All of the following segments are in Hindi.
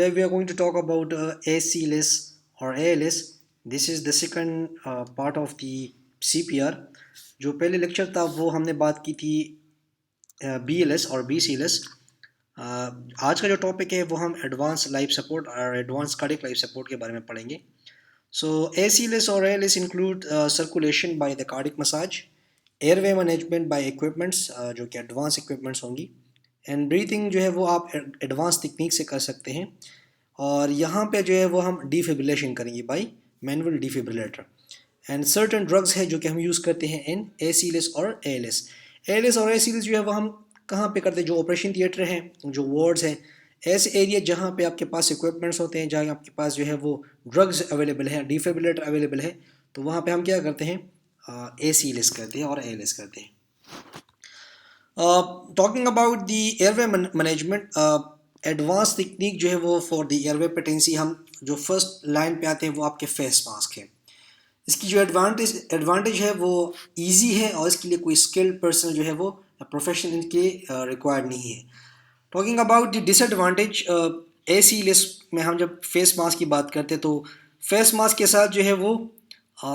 Today we are going to talk about ACLS or ALS. This is the second part of the CPR. जो पहले लेक्चर था वो हमने बात की थी BLS और BCLS. आज का जो टॉपिक है वो हम एडवांस लाइफ सपोर्ट और एडवांस कार्डियक लाइफ सपोर्ट के बारे में पढ़ेंगे. So ACLS or ALS include circulation by the cardiac massage, airway management by equipments जो कि एडवांस इक्विपमेंट्स होंगी, एंड ब्रीथिंग जो है वो आप एडवांस टेक्निक से कर सकते हैं. और यहाँ पे जो है वो हम डिफिब्रिलेशन करेंगे bye manual defibrillator. And certain drugs है जो कि हम यूज़ करते हैं इन ACLS और ALS. ALS और ACLS जो है वो हम कहाँ पे करते हैं? जो ऑपरेशन थिएटर हैं, जो वार्ड्स हैं, ऐसे एरिया जहाँ पे आपके पास इक्विपमेंट्स होते हैं, जहाँ आपके पास जो है वो ड्रग्स अवेलेबल है, डिफिब्रिलेटर अवेलेबल है, तो वहाँ पे हम क्या करते हैं? ACLS करते हैं और ALS करते हैं. Talking about the airway management, advance technique जो है वो फॉर द एयरवे पेटेंसी, हम जो फर्स्ट लाइन पे आते हैं वो आपके फेस मास्क है. इसकी जो एडवांटेज है वो इजी है और इसके लिए कोई स्किल्ड पर्सन जो है वो प्रोफेशनल के रिक्वायर्ड नहीं है. Talking about the disadvantage, ACLS में हम जब फेस मास्क की बात करते हैं तो फेस मास्क के साथ जो है वो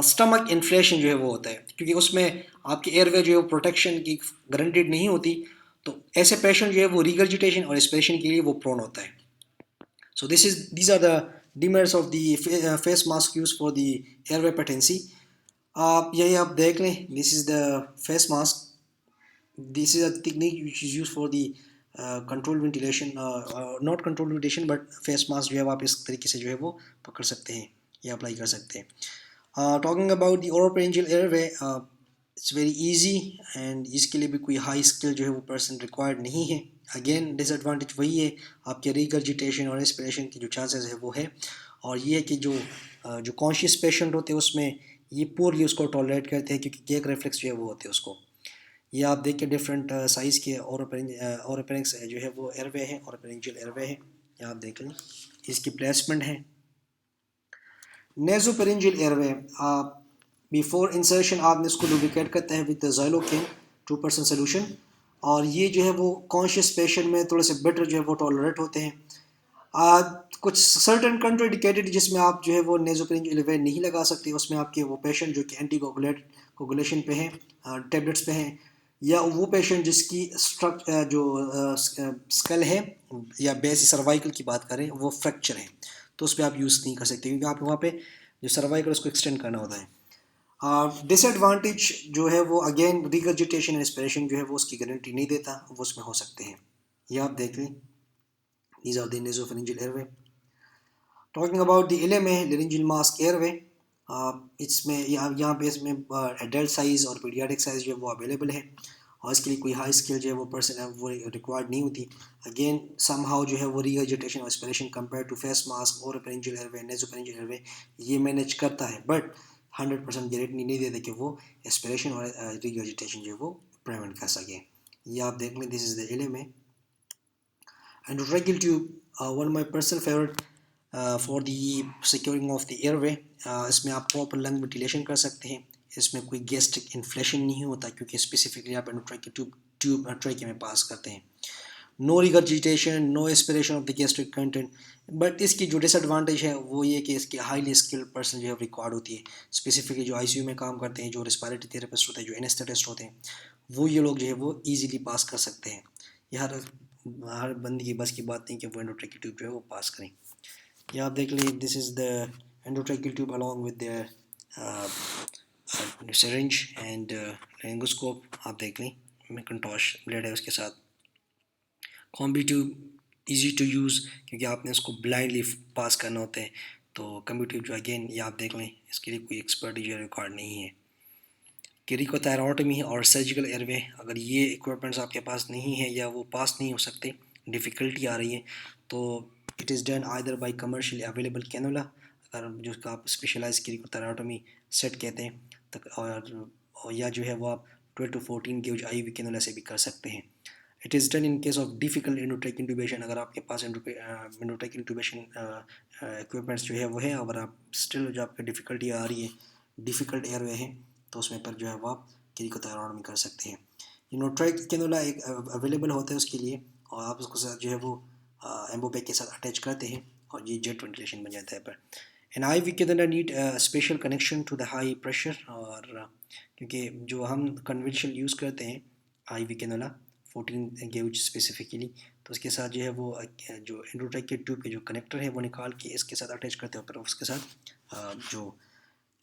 स्टमक इन्फ्लेशन जो है वो होता है, क्योंकि उसमें आपकी एयरवे जो है वो प्रोटेक्शन की गारंटीड नहीं होती. तो ऐसे पेशेंट जो है वो रिगर्जिटेशन और एस्पिरेशन के लिए वो प्रोन होता है. So these are the demerits of the face mask used for the airway patency. आप यही आप देख लें, this is the face mask. This is a technique which is used for the controlled ventilation, not controlled ventilation but face mask जो है आप इस तरीके से जो है वो पकड़ सकते हैं या अप्लाई कर सकते हैं. Talking about the oropharyngeal airway, it's very easy and इसके लिए भी कोई हाई स्किल जो है वो पर्सन रिक्वायर्ड नहीं है. अगेन डिसएडवांटेज वही है, आपके रिगर्जिटेशन और एस्पिरेशन की जो चांसेस है वो है. और ये है कि जो कॉन्शियस पेशेंट होते हैं उसमें ये पूरली उसको टॉलरेट करते हैं, क्योंकि गैग रिफ्लेक्स जो है वो होते हैं उसको. ये आप देख के डिफरेंट साइज़ के ओरोफेरिंक्स जो है वो एयरवे है, ओरोफेरिंजियल एयरवे है. ये आप देख लें, इसकी प्लेसमेंट है. नेज़ोफेरिंजियल एयरवे, बिफोर इंसर्शन आपने इसको लुब्रिकेट करते हैं विद ज़ाइलोकेन 2% सोल्यूशन. और ये जो है वो कॉन्शियस पेशेंट में थोड़े से बेटर जो है वो टॉलरेट होते हैं. कुछ सर्टन कंट्राइंडिकेटेड जिसमें आप जो है वो नेज़ोफेरिंजियल एयरवे नहीं लगा सकते, उसमें आपके वो पेशेंट जो कि एंटी कोगुलेशन पे हैं, टेबलेट्स पे हैं, या वो पेशेंट जिसकी स्कल है या बेस सर्वाइकल की बात करें वो फ्रैक्चर है, तो उस पर आप यूज़ नहीं कर सकते, क्योंकि आप वहाँ पे जो सर्वाइकल उसको एक्सटेंड करना होता है. डिसएडवांटेज जो है वो अगेन रिगर्जिटेशन एस्पिरेशन जो है वो उसकी गारंटी नहीं देता, वो उसमें हो सकते हैं. ये आप देख लें, these are the nasopharyngeal airway. Talking about the LMA laryngeal mask airway, इसमें यहाँ पे इसमें एडल्ट साइज़ और पीडियाट्रिक साइज़ जो है वो अवेलेबल है, और इसके लिए कोई हाई स्किल जो है वो पर्सन है वो रिक्वायर्ड नहीं होती. अगेन समहाउ जो है वो रिगर्जिटेशन और aspiration compare to face mask और पेरिंजियल एयरवे, नेज़ोफेरिंजियल एयरवे ये मैनेज करता है, बट 100% गारंटी नहीं देते कि वो एस्पिरेशन और रिगर्जिटेशन जो है वो प्रिवेंट कर सके. ये आप देख लें, this is the LMA. Endotracheal tube, one of my personal favorite for the securing of the airway. इसमें आप प्रॉपर लंग वेंटिलेशन कर सकते हैं, इसमें कोई गैस्ट्रिक इन्फ्लेशन नहीं होता, क्योंकि स्पेसिफिकली आप एंडोट्रेकियल ट्यूब ट्रेके में पास करते हैं. No regurgitation, no aspiration of the gastric content. But इसकी जो डिसएडवांटेज है वो ये कि इसकी हाईली स्किल्ड पर्सन जो है रिक्वायर्ड होती है, स्पेसिफिकली जो ICU में काम करते हैं, जो रेस्पिरेटरी थेरेपिस्ट होते हैं, जो एनेस्थेटिस्ट होते हैं, वो ये लोग जो है वो ईजिली पास कर सकते हैं. ये हर बंदी की बस की बात नहीं कि वो एंडोट्रेकियल ट्यूब जो है वो पास करें. ये आप देख लीजिए, this is the endotracheal tube along with the syringe and laryngoscope. आप देख लें, मैकिन्टॉश ब्लेड है उसके साथ. Combi tube easy to use, क्योंकि आपने इसको ब्लाइंडली पास करना होता है. तो कॉम्बी ट्यूब जो अगेन ये आप देख लें, इसके लिए कोई एक्सपर्टीज रिकॉर्ड नहीं है. क्रिकोथैरोटमी और सर्जिकल एयरवे, अगर ये इक्विपमेंट्स आपके पास नहीं है या वो पास नहीं हो सकते, डिफ़िकल्टी आ रही है, तो it is done either bye commercially available cannula, अगर जिसका आप स्पेशलाइज क्रिकोथैरोटमी सेट कहते हैं, तक और या जो है वो आप 12 to 14 गेज IV कैनुला से भी कर सकते हैं. It is done in case of difficult endotracheal intubation, अगर आपके पास एंडोट्रेक इंट्यूबेशन इक्विपमेंट्स जो है वो है, अगर आप स्टिल जो आपकी डिफ़िकल्टी आ रही है, डिफ़िकल्ट एयरवे है, तो उसमें पर जो है वो आप क्रिकोथैरोटमी कर सकते हैं. ट्राइक कैनुला एक अवेलेबल होता है उसके लिए, और आप उसको जो है वो एम्बोबैग के साथ अटैच करते हैं और ये जेट वेंटिलेशन बन जाता है पर एंड आई वी के अंदर need special connection to the high pressure और क्योंकि जो हम कन्वेंशनल यूज़ करते हैं आई वी के अंदर 14 गेज स्पेसिफिकली, तो उसके साथ जो है वो जो एंडोट्रैक के ट्यूब के जो कनेक्टर है वो निकाल के इसके साथ अटैच करते हैं, फिर उसके साथ जो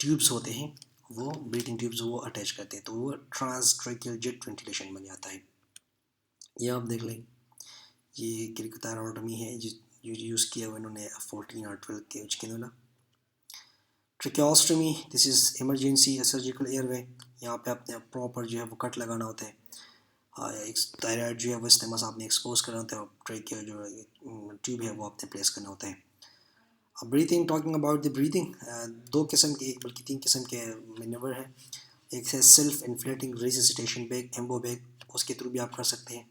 ट्यूब्स होते हैं वो ब्रीथिंग ट्यूब्स वो अटैच करते हैं, तो वो ट्रांसट्रैकियल जेट वेंटिलेशन बन जाता है। ये आप देख लें, ये क्रिकोथैरोटमी है जो यूज़ किया हुआ इन्होंने 14 और 12 के उसके अंदर। Tracheostomy, this is emergency surgical airway, यहाँ पे आपने प्रॉपर जो है वो कट लगाना होता है, एक थायराइड जो है वो इस्तेमाल आपने एक्सपोज करना होता है और ट्रैक के जो ट्यूब है वो आपने प्लेस करना होता है। अब breathing, talking about the breathing, दो किस्म के, एक बल्कि तीन किस्म के मैनूवर है। एक है self inflating resuscitation bag, Ambu bag, उसके थ्रू भी आप कर सकते हैं।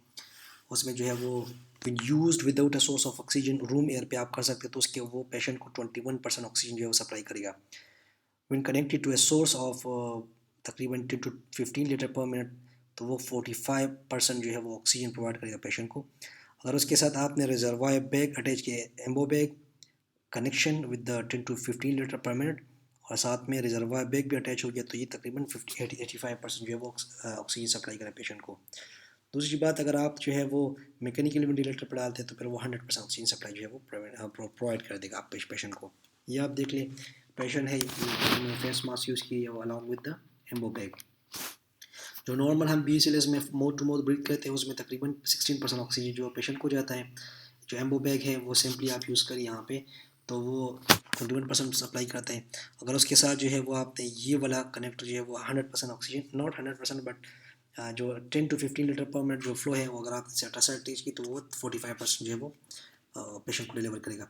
उसमें जो है वो when used without a source of oxygen, room air पे आप कर सकते हैं, तो उसके वो पेशेंट को 21% ऑक्सीजन जो है वो सप्लाई करेगा। When connected to a source of तकरीबन 10 to 15 लीटर पर मिनट, तो वो 45% जो है वो ऑक्सीजन प्रोवाइड करेगा पेशेंट को। अगर उसके साथ आपने रिजर्वायर बैग अटैच किया, Ambu bag connection with the 10 to 15 litre per minute और साथ में रिजर्वायर बैग भी अटैच हो गया, तो ये तकरीबन 85% जो है वो ऑक्सीजन सप्लाई करें पेशेंट को। दूसरी बात, अगर आप जो है वो मैकेनिकल वेंटिलेटर पर डालते हैं तो फिर वो 100% ऑक्सीजन सप्लाई जो है वो प्रोवाइड कर देगा आप पेशेंट को। ये आप देख लें, पेशेंट है फेस मास्क यूज़ किया हुआ अलॉन्ग विद द एम्बो बैग। जो नॉर्मल हम BSLS में माउथ टू माउथ ब्रीथ करते हैं उसमें तकरीबन 16% ऑक्सीजन जो पेशेंट को जाता है। जो एम्बो बैग है वो सिंपली आप यूज़ करिए यहाँ पे, तो वो 21% सप्लाई करते हैं। अगर उसके साथ जो है वो आपने ये वाला कनेक्टर जो है वो 100% ऑक्सीजन, नॉट 100% बट जो 10 to 15 लीटर पर मिनट जो फ्लो है वो अगर आपने सेटा अटैच की तो वो 45% जो है वो पेशेंट को डिलीवर करेगा।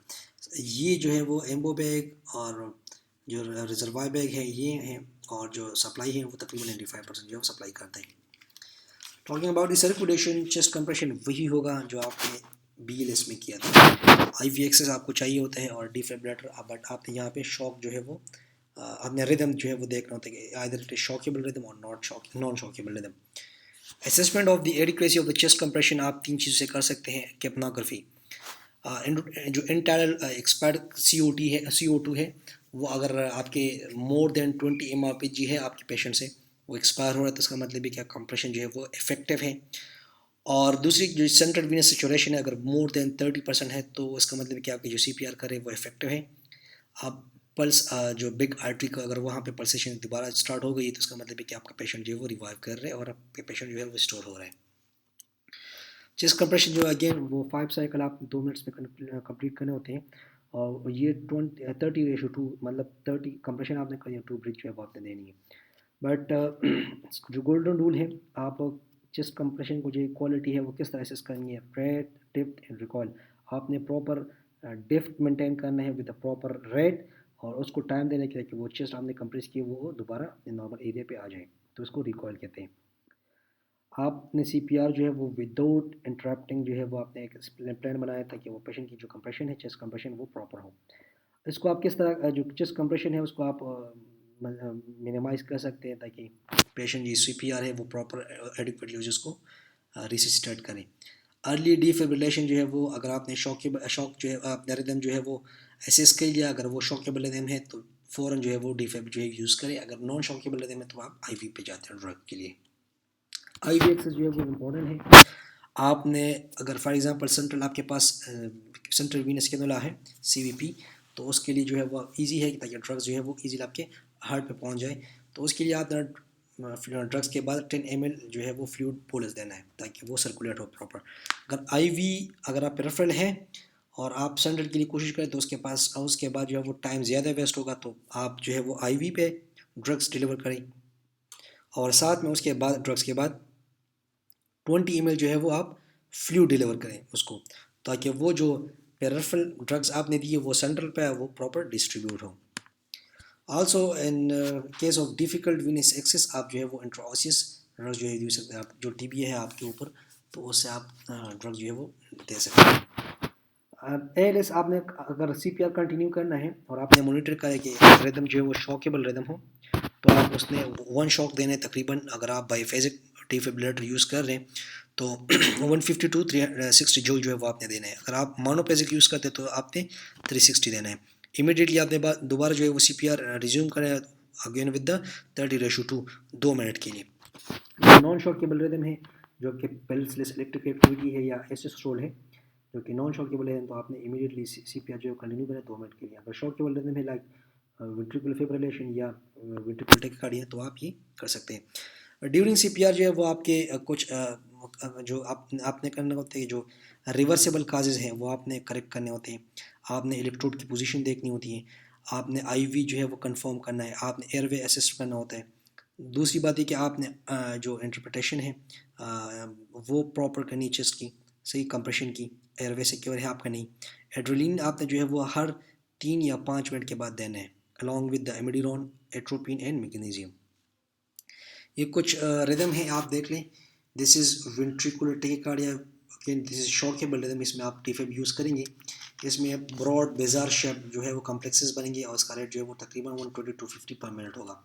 ये जो है वो एम्बो बैग और जो रिजर्वायर बैग है ये है, और जो सप्लाई है वो तकरीबन 95% जो है सप्लाई करते हैं। Talking about the circulation, chest compression वही होगा जो आपने BLS में किया था। IV एक्सेस आपको चाहिए होता है और डिफिब्रिलेटर, बट आपने यहाँ पे शॉक जो है वो आपने रिदम जो है वो देखना होता है कि either it is shockable rhythm और non shockable rhythm. Assessment of the adequacy of the chest compression आप तीन चीज़ों से कर सकते हैं। कैप्नोग्राफी, जो इंटरनल एक्सपायर्ड CO2 है वो अगर आपके मोर देन 20 MRPG है आपके पेशेंट से, वो एक्सपायर हो रहा है, तो इसका मतलब है कि कंप्रेशन जो है वो इफेक्टिव है। और दूसरी जो सेंट्रल वीनस सैचुरेशन है अगर मोर देन 30% है, तो इसका मतलब है कि आपकी जो CPR करे वो इफेक्टिव है। आप पल्स जो बिग आर्टरी का अगर वहाँ पे पल्सेशन दोबारा स्टार्ट हो गई है, तो इसका मतलब है कि आपका पेशेंट जो है वो रिवाइव कर रहे हैं और आपके पेशेंट जो है वो स्टोर हो रहा है। चेस्ट कंप्रेशन जो अगेन वो 5 साइकिल आप 2 मिनट्स में कंप्लीट करने होते हैं, और ये 30:2 मतलब 30 कंप्रेशन आपने करी है, 2 ब्रीथ जो है वो आपने देनी है। बट जो गोल्डन रूल है, आप चेस्ट कंप्रेशन को जो क्वालिटी है वो किस तरह से करनी है, ब्रेथ, डेप्थ एंड रिकॉल। आपने प्रॉपर डेप्थ मेंटेन करना है विद द प्रॉपर रेट, और उसको टाइम देने के लिए कि वो चेस्ट आपने कंप्रेस किए वो दोबारा नॉर्मल एरिया पे आ जाए, तो उसको रिकॉल कहते हैं। आपने CPR जो है वो विदाउट इंटरप्टिंग जो है वो आपने एक प्लान बनाया ताकि वो पेशेंट की जो कंप्रेशन है, चेस्ट कंप्रेशन, वो प्रॉपर हो। इसको आप किस तरह जो चेस्ट कंप्रेशन है उसको आप मिनिमाइज़ कर सकते हैं ताकि पेशेंट जी CPR है वो प्रॉपर एडिक्वेटली उसको रिसिस्टेट करें। अर्ली डिफिब्रिलेशन जो है वो अगर आपने शॉक जो है आपने रिदम जो है वो एसेस कर लिया, अगर वो शॉकेबल रिदम है तो फ़ौरन जो है वो डिफिब जो है यूज़ करें, अगर नॉन शॉकेबल रिदम है तो आप IV पे जाते हैं ड्रग के लिए। IV एक्सेस जो है वो इम्पोर्टेंट है। आपने अगर फॉर एग्जांपल सेंट्रल आपके पास सेंट्रल वीनस कैनुला है CVP, तो उसके लिए जो है वो इजी है ताकि ड्रग्स जो है वो इजीली आपके हार्ट पे पहुंच जाए, तो उसके लिए आप ड्रग्स के बाद 10 ml जो है वो फ्लूइड बोलस देना है ताकि वो सर्कुलेट हो प्रॉपर। अगर IV अगर आप रेफरल है और आप सेंट्रल के लिए कोशिश करें तो उसके बाद जो है वो टाइम ज़्यादा वेस्ट होगा, तो आप जो है वो IV पे ड्रग्स डिलीवर करें, और साथ में उसके बाद ड्रग्स के बाद 20 ml जो है वो आप फ्लूइड डिलीवर करें उसको, ताकि वो जो पेरिफेरल ड्रग्स आपने दिए वो सेंट्रल पे वो प्रॉपर डिस्ट्रीब्यूट हो। Also in case of difficult venous access आप जो है वो इंट्राओसियस ड्रग्स जो है दे सकते हैं। आप जो TB है आपके ऊपर, तो उससे आप ड्रग्स जो है वो दे सकते हैं। ALS आपने अगर CPR कंटिन्यू करना है और आपने मॉनिटर करें कि रिदम जो है वो शॉकेबल रिदम हो, तो आप उसने 1 शॉक देने तकरीबन, अगर आप बाईफेजिक डिफिब्रिलेटर यूज़ कर रहे हैं तो 150 टू 360 जूल जो है वो आपने देना है। अगर आप मोनोपेजिक यूज़ करते हैं तो आपने 360 देना है। इमीडिएटली आपने दोबारा जो है वो CPR रिज्यूम करें अगेन विद द 30:2 2 मिनट के लिए। नॉन शॉकेबल रिदम है जो कि पल्सलेस इलेक्ट्रिक एक्टिविटी है या एसिस्टोल है जो कि नॉन शॉकेबल है तो आपने इमीडिएटली CPR जो कंटिन्यू करें 2 मिनट के लिए। अगर शॉकेबल रिदम है लाइक वेंट्रिकुलर फिब्रिलेशन या वेंट्रिकुलर टैकिकार्डिया तो आप ये कर सकते हैं। ड्यूरिंग CPR जो है वो आपके कुछ जो आपने करना होते हैं जो रिवर्सिबल काजेज़ हैं वो आपने करेक्ट करने होते हैं। आपने इलेक्ट्रोड की पोजीशन देखनी होती है, आपने IV जो है वो कंफर्म करना है, आपने एयरवे असिस्ट करना होता है। दूसरी बात है कि आपने जो इंटरप्रिटेशन है वो प्रॉपर करनी चेस्ट की, सही कंप्रेशन की, एयरवे सिक्योर है आपका नहीं। एड्रेलिन आपने जो है वो हर 3 या 5 मिनट के बाद देना है along with the amiodarone, atropine and magnesium. ये कुछ रिदम है आप देख लें। This is ventricular tachycardia, again this is shockable rhythm, इसमें आप टीफेब यूज़ करेंगे। इसमें ब्रॉड बेजार शेप जो है वो कॉम्प्लेक्सेस बनेंगे और इसका रेट जो है वो तकरीबन 120 to 50 पर मिनट होगा।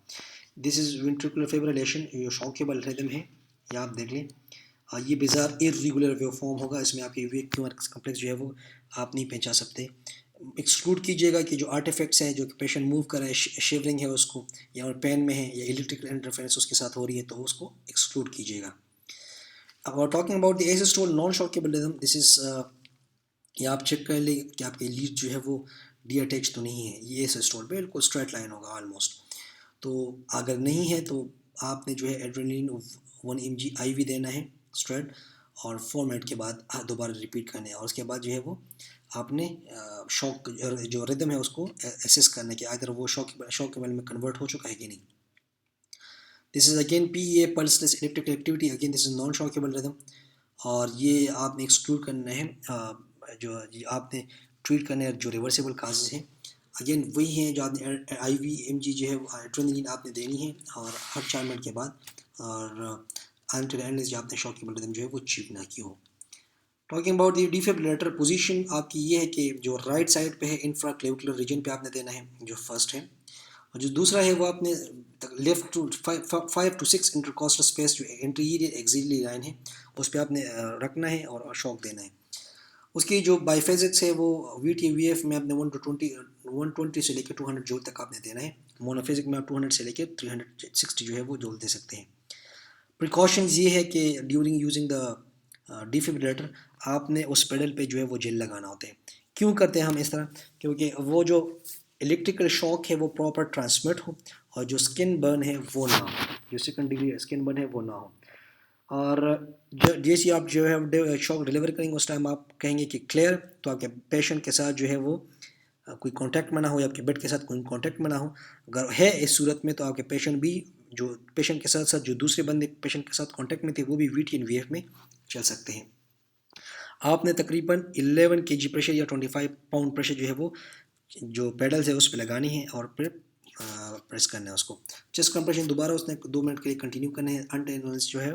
दिस इज़ वेंट्रिकुलर फिब्रिलेशन, ये शॉकेबल रिदम है, ये आप देख लें। ये बेजार इर्रेगुलर वेव फॉर्म होगा, इसमें आपके वेव कॉम्प्लेक्स जो है वो आप नहीं पहचान सकते। एक्सक्लूड कीजिएगा कि जो आर्टिफैक्ट्स हैं जो कि पेशेंट मूव कर रहा है, शिवरिंग है उसको या पेन में है या इलेक्ट्रिकल इंटरफेरेंस उसके साथ हो रही है तो उसको एक्सक्लूड कीजिएगा। अब talking about the asystole non shockable rhythm, this is ये आप चेक कर ले कि आपके लीड जो है वो डी अटैच तो नहीं है। ये एसिस्टोल बिल्कुल स्ट्रेट लाइन होगा ऑलमोस्ट। तो अगर नहीं है तो आपने जो है एड्रेनलिन 1 mg IV देना है स्ट्रेट और 4 मिनट के बाद दोबारा रिपीट करना है और उसके बाद जो है वो आपने शॉक जो रिदम है उसको एसेस करना है कि अगर वो शॉकेबल में कन्वर्ट हो चुका है कि नहीं। This is again PEA pulseless electrical activity, again this is non shockable rhythm और ये आपने एक्सक्लूड करना है। जो आपने ट्रीट करना है जो रिवर्सिबल काजेज़ हैं, अगेन वही हैं जो आपने IV mg जो है एड्रेनलिन आपने देनी है और हर 4 मिनट के बाद और अनटिल एंडलेस जो आपने शॉकेबल रिदम जो है वो अचीव ना की हो। Talking about the defibrillator position आपकी ये है कि जो राइट साइड पे है इंफ्राक्लेविकुलर रीजन पे आपने देना है जो फर्स्ट है, और जो दूसरा है वो आपने left to 5 to 6 intercostal space जो इंटीरियर एक्सिलरी लाइन है उस पर आपने रखना है और शॉक देना है। उसकी जो बाइफेजिक्स है वो VT/VF में आपने 120 से लेकर 200 जूल तक आपने देना है। मोनोफेजिक में आप 200 से लेकर 360 जो है वो जूल दे सकते हैं। प्रिकॉशंस ये है कि ड्यूरिंग यूजिंग द डिफिब्रिलेटर आपने उस पेडल पे जो है वो जेल लगाना होता है। क्यों करते हैं हम इस तरह? क्योंकि वो जो इलेक्ट्रिकल शॉक है वो प्रॉपर ट्रांसमिट हो और जो स्किन बर्न है वो ना हो, जो सेकंड डिग्री स्किन बर्न है वो ना हो। और जैसे आप जो है शॉक डिलीवर करेंगे उस टाइम आप कहेंगे कि क्लियर, तो आपके पेशेंट के साथ जो है वो कोई कांटेक्ट में ना हो या आपके बेड के साथ कोई कांटेक्ट में ना हो। अगर है इस सूरत में तो आपके पेशेंट भी जो पेशेंट के साथ साथ जो दूसरे बंदे पेशेंट के साथ कांटेक्ट में थे वो भी VT and VF में चल सकते हैं। आपने तकरीबन 11 kg प्रेशर या 25 पाउंड प्रेशर जो है वो जो पेडल्स है उस पर लगानी है और फिर प्रेस करना है उसको। चेस्ट कंप्रेशन दोबारा उसने 2 मिनट के लिए कंटिन्यू करना है अनटिल जो है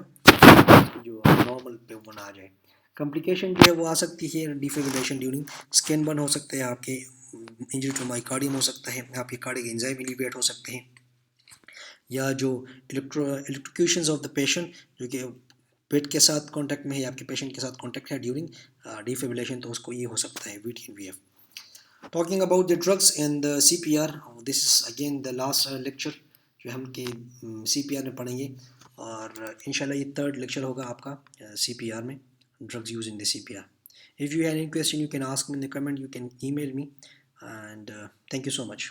जो नॉर्मल पे वो ना आ जाए। कॉम्प्लिकेशन जो है वो आ सकती है डिफिब्रिलेशन ड्यूरिंग, स्किन बर्न हो सकते हैं, आपके इंजरी टू मायोकार्डियम हो सकता है, आपके कार्डियक एंजाइम एलिवेट हो सकते हैं, या जो इलेक्ट्रोक्यूशंस ऑफ द पेशेंट जो कि पेट के साथ कांटेक्ट में है या आपके पेशेंट के साथ कांटेक्ट है ड्यूरिंग डिफिब्रिलेशन तो उसको ये हो सकता है VT and VF। Talking about the drugs and the CPR, this is again the last lecture जो हम के CPR में पढ़ेंगे और इंशाल्लाह ये थर्ड लेक्चर होगा आपका CPR में, drugs using the CPR. If you have any question you can ask me in the comment, you can email me and thank you so much.